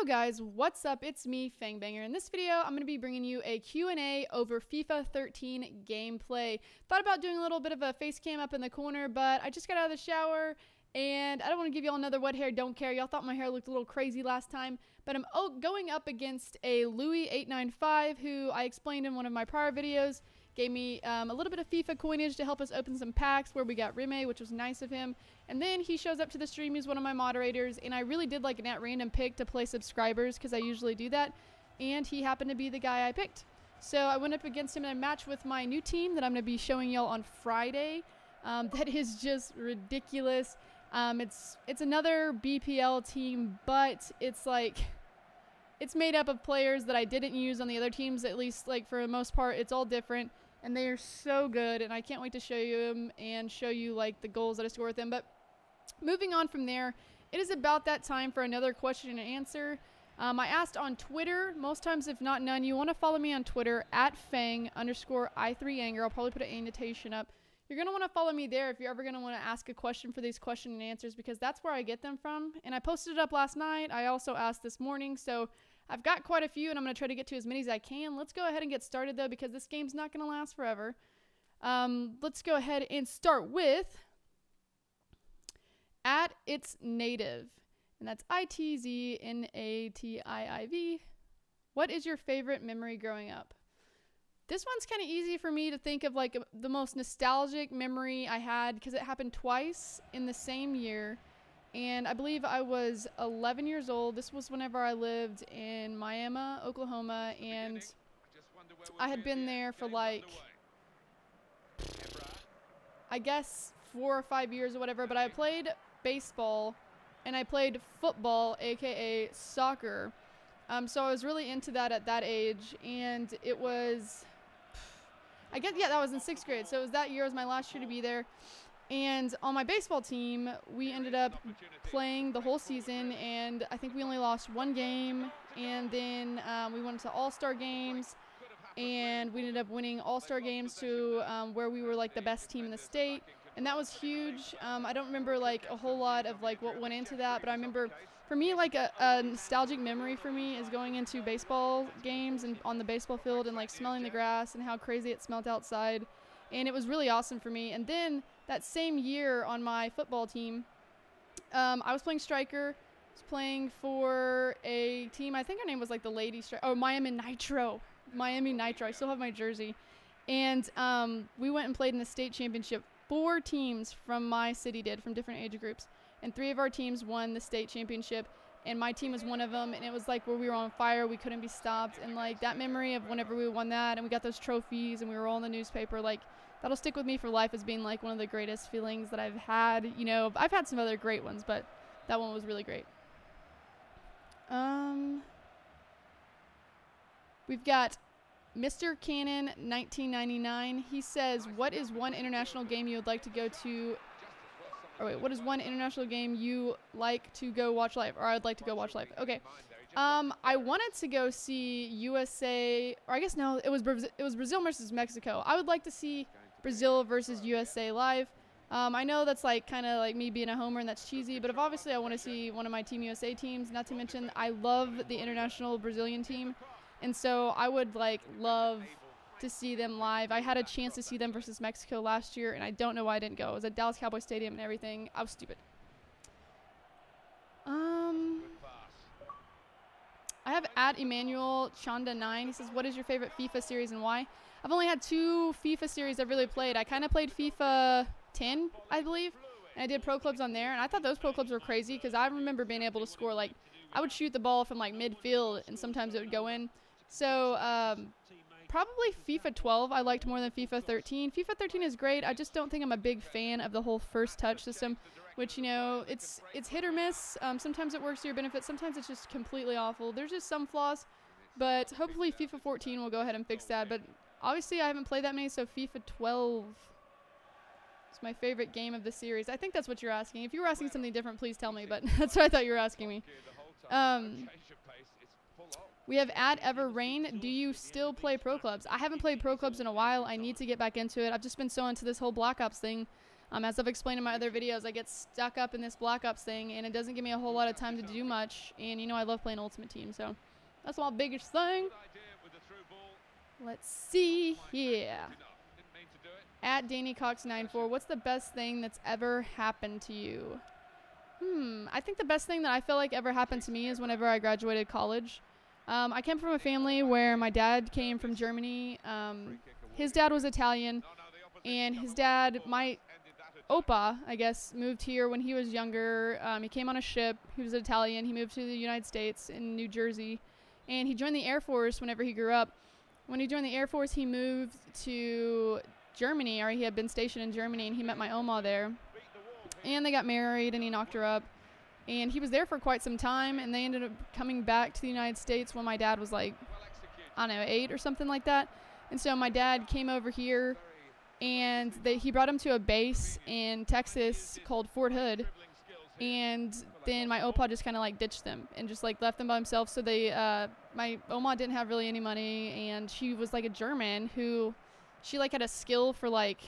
Yo guys, what's up? It's me, Fang. In this video, I'm going to be bringing you a Q&A over FIFA 13 gameplay. Thought about doing a little bit of a face cam up in the corner, but I just got out of the shower, and I don't want to give y'all another what hair, don't care. Y'all thought my hair looked a little crazy last time, but I'm going up against a Louis895, who I explained in one of my prior videos. Gave me a little bit of FIFA coinage to help us open some packs where we got Rime, which was nice of him. And then he shows up to the stream. He's one of my moderators, and I really did like an at random pick to play subscribers because I usually do that. And he happened to be the guy I picked. So I went up against him in a match with my new team that I'm going to be showing y'all on Friday. That is just ridiculous. It's another BPL team, but it's like... it's made up of players that I didn't use on the other teams, at least like for the most part. It's all different, and they are so good, and I can't wait to show you them and show you like the goals that I score with them. But moving on from there, it is about that time for another question and answer. I asked on Twitter, most times if not none, you want to follow me on Twitter at Fang_i3anger. I'll probably put an annotation up. You're going to want to follow me there if you're ever going to want to ask a question for these question and answers, because that's where I get them from. And I posted it up last night. I also asked this morning, so I've got quite a few, and I'm going to try to get to as many as I can. Let's go ahead and get started, though, because this game's not going to last forever. Let's go ahead and start with @itsnative, and that's I3anger. What is your favorite memory growing up? This one's kind of easy for me to think of, like the most nostalgic memory I had, because it happened twice in the same year. And I believe I was 11 years old. This was whenever I lived in Miami, Oklahoma, and I had been there for like, I guess 4 or 5 years or whatever, but I played baseball and I played football, aka soccer. So I was really into that at that age, and it was, I guess, yeah, that was in 6th grade. So it was that year, it was my last year to be there. And on my baseball team, we ended up playing the whole season, and I think we only lost 1 game. And then we went to all-star games, and we ended up winning all-star games to where we were like the best team in the state. And that was huge. I don't remember like a whole lot of like what went into that, but I remember for me, like a nostalgic memory for me is going into baseball games and on the baseball field and like smelling the grass and how crazy it smelled outside. And it was really awesome for me. And then that same year on my football team, I was playing striker. I was playing for a team, I think her name was like the Lady Striker. Oh, Miami Nitro. Miami Nitro. I still have my jersey. And we went and played in the state championship. 4 teams from my city did, from different age groups. And 3 of our teams won the state championship. And my team was one of them. And it was like where we were on fire. We couldn't be stopped. And like that memory of whenever we won that and we got those trophies and we were all in the newspaper, like that'll stick with me for life as being like one of the greatest feelings that I've had. You know, I've had some other great ones, but that one was really great. We've got Mr. Cannon 1999. He says, what is one international game you would like to go to? Or wait, what is one international game you like to go watch live? Or I'd like to go watch live. Okay. I wanted to go see USA, or I guess no, it was Brazil versus Mexico. I would like to see Brazil versus USA live. I know that's like kind of like me being a homer and that's cheesy, but if obviously I want to see one of my Team USA teams, not to mention I love the international Brazilian team. And so I would like love to see them live. I had a chance to see them versus Mexico last year, and I don't know why I didn't go. It was at Dallas Cowboy Stadium and everything. I was stupid. I have @Emmanuel Chanda 9. He says, what is your favorite FIFA series and why? I've only had 2 FIFA series I've really played. I kind of played FIFA 10, I believe, and I did pro clubs on there, and I thought those pro clubs were crazy because I remember being able to score, like, I would shoot the ball from, like, midfield, and sometimes it would go in. So, probably FIFA 12 I liked more than FIFA 13. FIFA 13 is great. I just don't think I'm a big fan of the whole first touch system, which, you know, it's hit or miss. Sometimes it works to your benefit. Sometimes it's just completely awful. There's just some flaws, but hopefully FIFA 14 will go ahead and fix that. But obviously I haven't played that many, so FIFA 12 is my favorite game of the series. I think that's what you're asking. If you were asking something different, please tell me, but that's what I thought you were asking me. We have @EverRain. Do you still play pro clubs? I haven't played pro clubs in a while. I need to get back into it. I've just been so into this whole Black Ops thing. As I've explained in my other videos, I get stuck up in this Black Ops thing, and it doesn't give me a whole lot of time to do much. And, you know, I love playing Ultimate Team, so that's my biggest thing. Let's see here. At DannyCox94, what's the best thing that's ever happened to you? I think the best thing that I feel like ever happened to me is whenever I graduated college. I came from a family where my dad came from Germany. His dad was Italian, and his dad, my Opa, I guess, moved here when he was younger. He came on a ship. He was Italian. He moved to the United States in New Jersey, and he joined the Air Force whenever he grew up. When he joined the Air Force, he moved to Germany, or he had been stationed in Germany, and he met my Oma there. And they got married, and he knocked her up. And he was there for quite some time, and they ended up coming back to the United States when my dad was like, I don't know, 8 or something like that. And so my dad came over here, and he brought him to a base in Texas called Fort Hood. And then my Opa just kind of like ditched them and just like left them by himself. So they, my Oma didn't have really any money, and she was like a German who, she like had a skill for like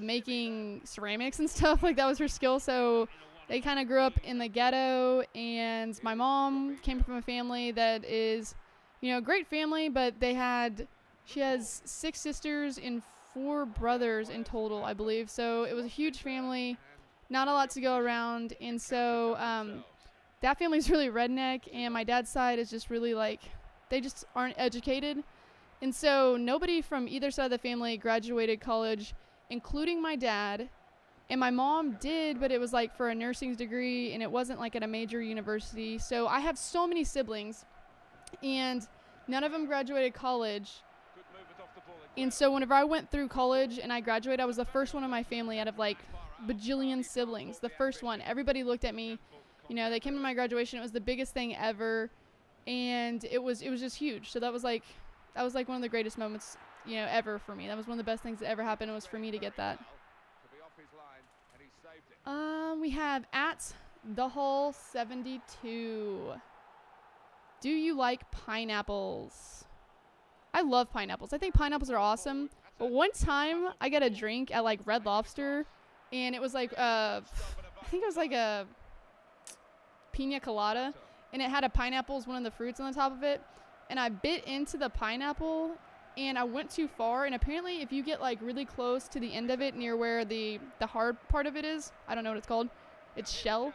making ceramics and stuff. Like that was her skill. So they kind of grew up in the ghetto, and my mom came from a family that is, you know, a great family, but she has 6 sisters and 4 brothers in total, I believe. So it was a huge family, not a lot to go around. And so that family's really redneck, and my dad's side is just really like, they just aren't educated. And so nobody from either side of the family graduated college, including my dad. And my mom did, but it was like for a nursing degree, and it wasn't like at a major university. So I have so many siblings, and none of them graduated college. And so whenever I went through college and I graduated, I was the first one in my family out of like bajillion siblings. The first one. Everybody looked at me. You know, they came to my graduation. It was the biggest thing ever, and it was just huge. So that was like one of the greatest moments, you know, ever for me. That was one of the best things that ever happened, was for me to get that. We have at thehull72. Do you like pineapples? I love pineapples. I think pineapples are awesome. But one time I got a drink at like Red Lobster, and it was like I think it was like a pina colada, and it had a pineapple as one of the fruits on the top of it. And I bit into the pineapple, and I went too far. And apparently if you get like really close to the end of it, near where the hard part of it is, I don't know what it's called, it's shell,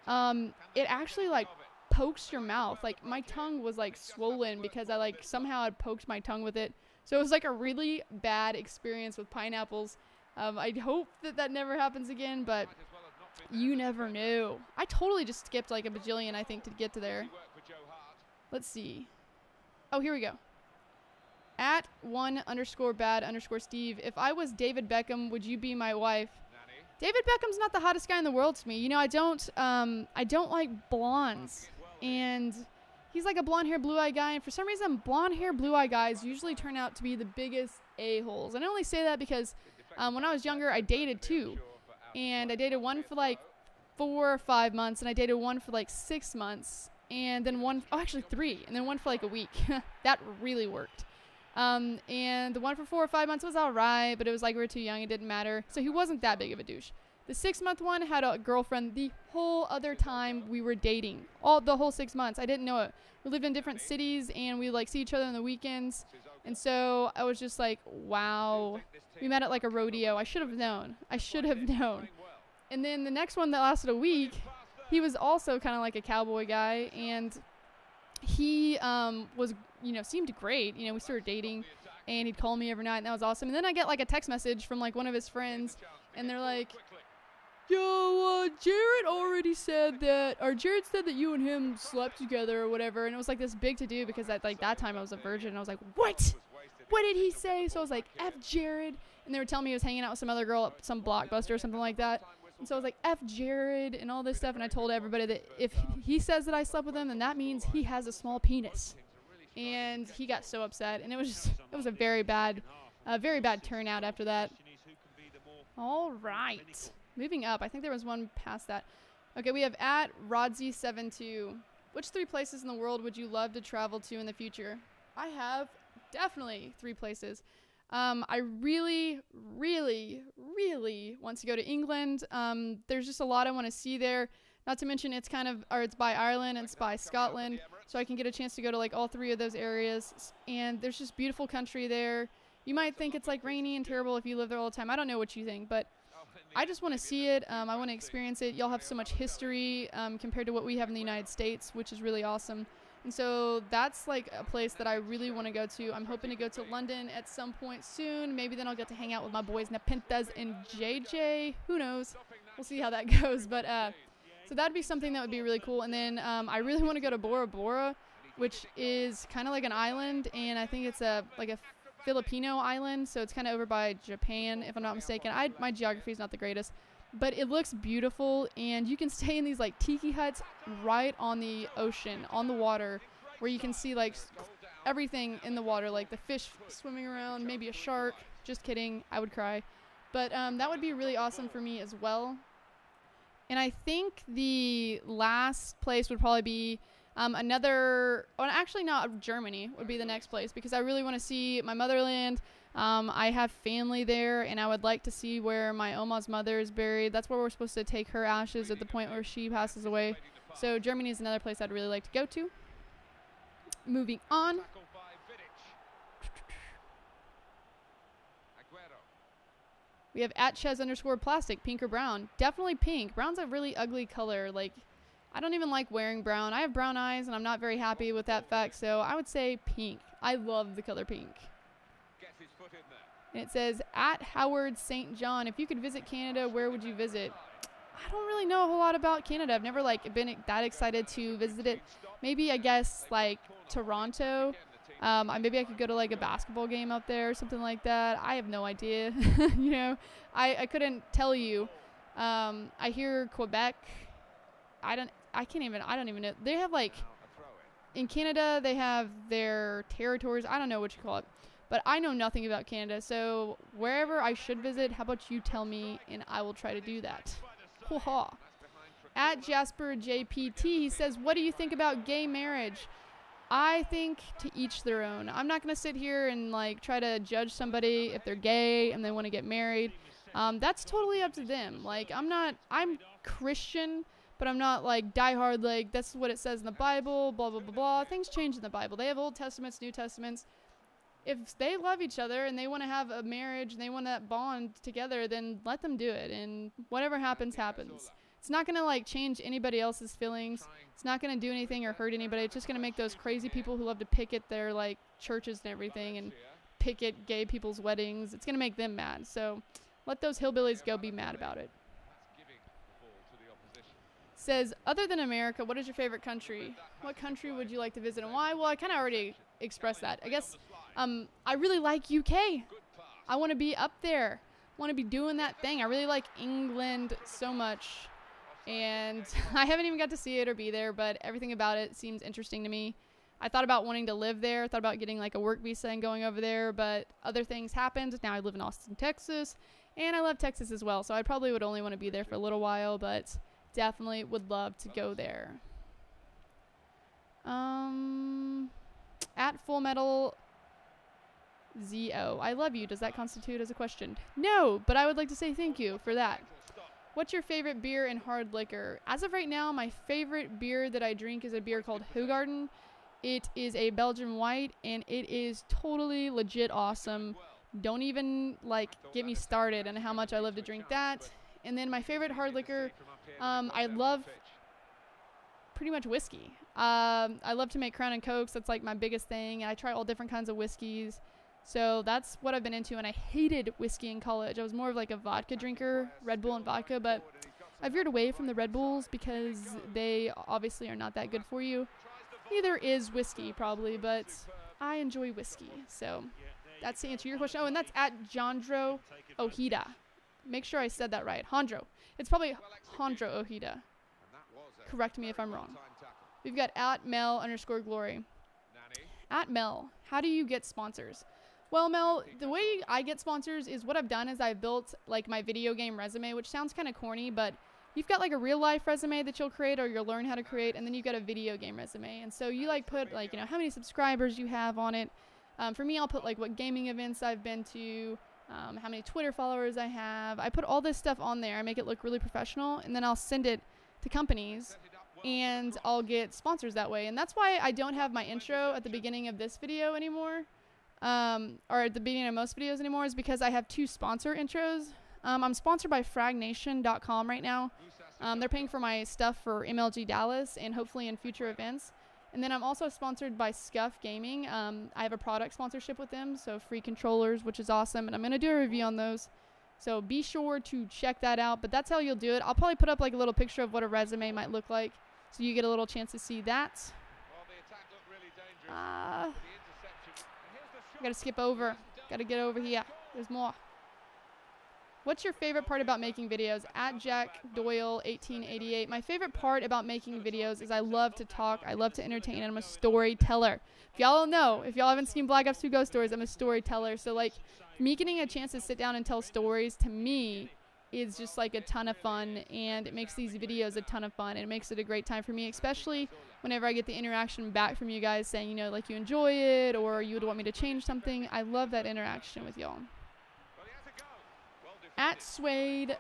it actually like pokes your mouth. Like my tongue was like swollen because I like somehow had poked my tongue with it. So it was like a really bad experience with pineapples. I hope that never happens again, but you never know. I totally just skipped like a bajillion, I think, to get to there. Let's see. Oh, here we go. At @1_bad_Steve. If I was David Beckham, would you be my wife? David Beckham's not the hottest guy in the world to me. You know, I don't like blondes, and he's like a blonde hair, blue eye guy. And for some reason, blonde hair, blue eye guys usually turn out to be the biggest a-holes. And I only say that because when I was younger, I dated 2, and I dated one for like 4 or 5 months, and I dated one for like 6 months, and then actually 3, and then one for like a week. That really worked. And the one for 4 or 5 months was alright, but it was like we were too young, it didn't matter. So he wasn't that big of a douche. The 6-month one had a girlfriend the whole other time we were dating. The whole 6 months. I didn't know it. We lived in different cities, and we like see each other on the weekends. And so I was just like, wow. We met at like a rodeo. I should have known. And then the next one that lasted a week, he was also kind of like a cowboy guy, and he was, you know, seemed great. You know, we started dating, and he'd call me every night, and that was awesome. And then I get like a text message from like one of his friends, and they're like, yo, Jared already said that, or Jared said that you and him slept together or whatever. And it was like this big to do because at like that time I was a virgin, and I was like, what did he say? So I was like, F Jared. And they were telling me he was hanging out with some other girl at some Blockbuster or something like that. And so I was like, F Jared and all this stuff. And I told everybody that if he says that I slept with him, then that means he has a small penis. And he got so upset. And it was a very bad turnout after that. All right. Moving up. I think there was one past that. Okay, we have at Rodzy72. Which 3 places in the world would you love to travel to in the future? I have definitely 3 places. I really, really, really want to go to England. There's just a lot I want to see there. Not to mention it's by Ireland and it's by Scotland, so I can get a chance to go to like all 3 of those areas. And there's just beautiful country there. You might think it's like rainy and terrible if you live there all the time. I don't know what you think, but I just want to see it. I want to experience it. Y'all have so much history compared to what we have in the United States, which is really awesome. And so that's like a place that I really want to go to. I'm hoping to go to London at some point soon. Maybe then I'll get to hang out with my boys Nepenthes and JJ. Who knows? We'll see how that goes. But so that'd be something that would be really cool. And then I really want to go to Bora Bora, which is kind of like an island, and I think it's like a Filipino island, so it's kind of over by Japan, if I'm not mistaken. My geography is not the greatest, but it looks beautiful, and you can stay in these like tiki huts right on the ocean, on the water, where you can see like everything in the water, like the fish swimming around, maybe a shark. Just kidding, I would cry. But that would be really awesome for me as well. And I think the last place would probably be Germany would be the next place, because I really want to see my motherland. I have family there, and I would like to see where my Oma's mother is buried. That's where we're supposed to take her ashes at the point where she passes away. So Germany is another place I'd really like to go to. Moving on. We have @Chez_plastic, pink or brown. Definitely pink. Brown's a really ugly color. Like, I don't even like wearing brown. I have brown eyes, and I'm not very happy with that fact, so I would say pink. I love the color pink. And it says, @Howard St. John, if you could visit Canada, where would you visit? I don't really know a whole lot about Canada. I've never, like, been that excited to visit it. Maybe, I guess, like, Toronto. Maybe I could go to like a basketball game up there or something like that. I have no idea. You know, I couldn't tell you. I hear Quebec. I don't even know. They have like, in Canada, they have their territories. I don't know what you call it, but I know nothing about Canada. So wherever I should visit, how about you tell me and I will try to do that. Hoo-ha. @JasperJPT, he says, what do you think about gay marriage? I think to each their own. I'm not going to sit here and like try to judge somebody if they're gay and they want to get married. That's totally up to them. Like, I'm Christian, but I'm not like diehard, like that's what it says in the Bible, blah, blah, blah, blah. Things change in the Bible. They have Old Testaments, New Testaments. If they love each other and they want to have a marriage and they want to bond together, then let them do it. And whatever happens, happens. It's not going to like change anybody else's feelings. It's not going to do anything or hurt anybody. It's just going to make those crazy people who love to picket their like churches and everything and picket gay people's weddings. It's going to make them mad. So let those hillbillies go be mad about it. Says, other than America, what is your favorite country? What country would you like to visit and why? Well, I kind of already expressed that. I guess I really like UK. I want to be up there. I want to be doing that thing. I really like England so much. And I haven't even got to see it or be there, but everything about it seems interesting to me. I thought about wanting to live there. I thought about getting like a work visa and going over there, but other things happened. Now I live in Austin, Texas, and I love Texas as well. So I probably would only want to be there for a little while, but definitely would love to go there. @FullMetalZO, I love you. Does that constitute as a question? No, but I would like to say thank you for that. What's your favorite beer and hard liquor? As of right now, my favorite beer that I drink is a beer called Hoegaarden. It is a Belgian white, and it is totally legit awesome. Don't even, like, get me started on how much I love to drink that. And then my favorite hard liquor, I love pretty much whiskey. I love to make Crown and Cokes. That's, like, my biggest thing. And I try all different kinds of whiskeys. So that's what I've been into, and I hated whiskey in college. I was more of like a vodka drinker, Red Bull and vodka, but I veered away from the Red Bulls because they obviously are not that good for you. Neither is whiskey, probably, but I enjoy whiskey. So that's to answer your question. Oh, and that's @Jandro Ojeda. Make sure I said that right. Jandro. It's probably Jandro Ojeda. Correct me if I'm wrong. We've got @Mel_Glory. @Mel, how do you get sponsors? Well, Mel, the way I get sponsors is what I've done is I've built like my video game resume, which sounds kind of corny, but you've got like a real life resume that you'll create or you'll learn how to create, and then you've got a video game resume. And so you like put like, you know, how many subscribers you have on it, For me, I'll put like what gaming events I've been to, how many Twitter followers I have. I put all this stuff on there. I make it look really professional, and then I'll send it to companies, and I'll get sponsors that way. And that's why I don't have my intro at the beginning of this video anymore, or at the beginning of most videos anymore, is because I have 2 sponsor intros. I'm sponsored by fragnation.com right now. They're paying for my stuff for MLG Dallas and hopefully in future events. And then I'm also sponsored by Scuff Gaming. I have a product sponsorship with them, so free controllers, which is awesome. And I'm going to do a review on those. So be sure to check that out. But that's how you'll do it. I'll probably put up like a little picture of what a resume might look like, so you get a little chance to see that. Got to skip over. Got to get over here. There's more. What's your favorite part about making videos? At Jack Doyle 1888. My favorite part about making videos is I love to talk. I love to entertain, and I'm a storyteller. If y'all don't know, if y'all haven't seen Black Ops 2 Ghost Stories, I'm a storyteller. So like me getting a chance to sit down and tell stories, to me, is just like a ton of fun, and it makes these videos a ton of fun, and it makes it a great time for me, especially whenever I get the interaction back from you guys saying, you know, like you enjoy it or you would want me to change something. I love that interaction with y'all. At Swade071.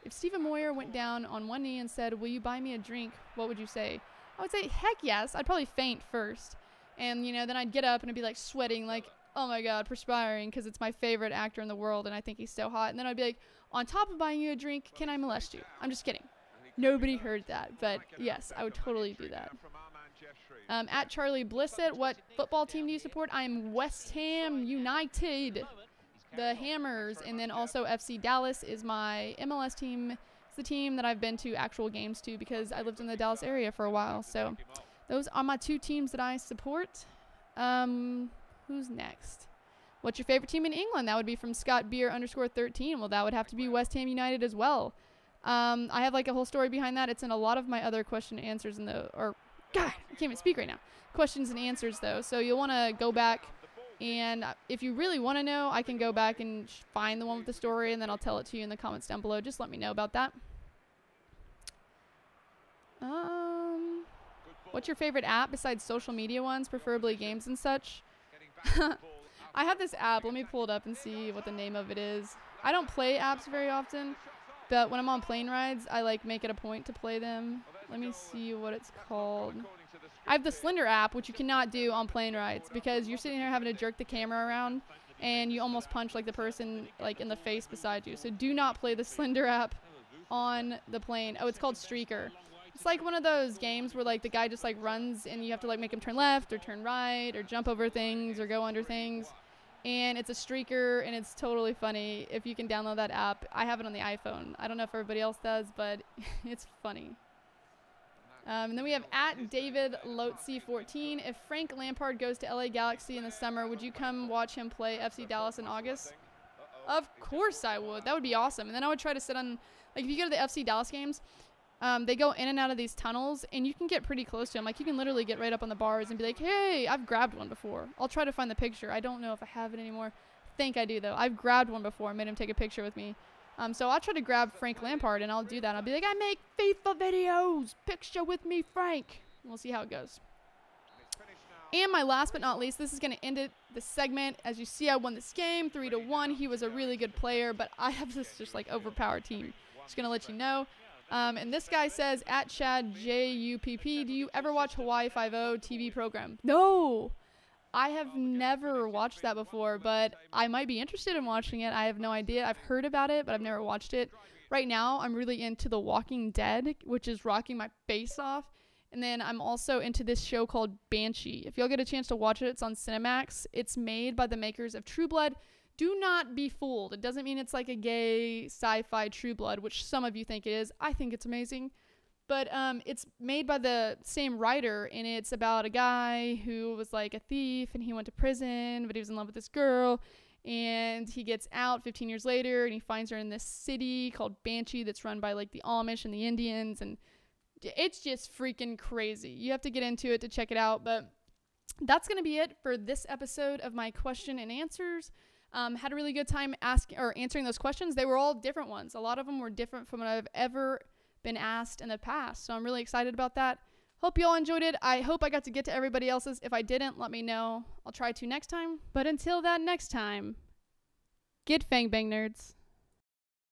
If Stephen Moyer went down on one knee and said, "Will you buy me a drink?" what would you say? I would say, heck yes. I'd probably faint first. And, you know, then I'd get up and I'd be like sweating, like, oh my God, perspiring, because it's my favorite actor in the world and I think he's so hot. And then I'd be like, on top of buying you a drink, can I molest you? I'm just kidding. Nobody heard that. But yes, I would totally do that. At Charlie Blissett, what football team do you support? I'm West Ham United. The Hammers, and then also FC Dallas is my MLS team. It's the team that I've been to actual games to because I lived in the Dallas area for a while. So those are my 2 teams that I support. Who's next? What's your favorite team in England? That would be from ScottBeer_13. Well, that would have to be West Ham United as well. I have like a whole story behind that. It's in a lot of my other question and answers in the, or God, I can't even speak right now. Questions and answers though. So you'll want to go back. And if you really want to know, I can go back and find the one with the story, and then I'll tell it to you in the comments down below. Just let me know about that. What's your favorite app besides social media ones, preferably games and such? I have this app. Let me pull it up and see what the name of it is. I don't play apps very often, but when I'm on plane rides, I like make it a point to play them. Let me see what it's called. I have the Slender app, which you cannot do on plane rides because you're sitting there having to jerk the camera around and you almost punch like the person like in the face beside you. So do not play the Slender app on the plane. Oh, it's called Streaker. It's like one of those games where like the guy just like runs and you have to like make him turn left or turn right or jump over things or go under things. And it's a streaker and it's totally funny. If you can download that app, I have it on the iPhone. I don't know if everybody else does, but it's funny. And then we have at David Lotzi14. If Frank Lampard goes to LA Galaxy in the summer, would you come watch him play FC Dallas in August? Of course I would. That would be awesome. And then I would try to sit on, like if you go to the FC Dallas games, they go in and out of these tunnels and you can get pretty close to them. Like you can literally get right up on the bars and be like, hey, I've grabbed one before. I'll try to find the picture. I don't know if I have it anymore. I think I do though. I've grabbed one before. I made him take a picture with me. So I'll try to grab Frank Lampard, and I'll do that. I'll be like, I make FIFA videos. Picture with me, Frank. We'll see how it goes. And my last but not least, this is going to end it, the segment. As you see, I won this game 3-1. He was a really good player, but I have this just like overpowered team. Just going to let you know. And this guy says, at Chad JUPP, do you ever watch Hawaii Five-0 TV program? No. I have never watched that before, but I might be interested in watching it. I have no idea. I've heard about it, but I've never watched it. Right now, I'm really into The Walking Dead, which is rocking my face off. And then I'm also into this show called Banshee. If y'all get a chance to watch it, it's on Cinemax. It's made by the makers of True Blood. Do not be fooled. It doesn't mean it's like a gay sci-fi True Blood, which some of you think it is. I think it's amazing. But it's made by the same writer, and it's about a guy who was like a thief, and he went to prison, but he was in love with this girl, and he gets out 15 years later, and he finds her in this city called Banshee that's run by like the Amish and the Indians, and it's just freaking crazy. You have to get into it to check it out, but that's going to be it for this episode of my question and answers. Had a really good time answering those questions. They were all different ones. A lot of them were different from what I've ever been asked in the past, so I'm really excited about that. Hope you all enjoyed it. I hope I got to get to everybody else's. If I didn't, let me know. I'll try to next time. But until that next time, get Fang Bang, nerds.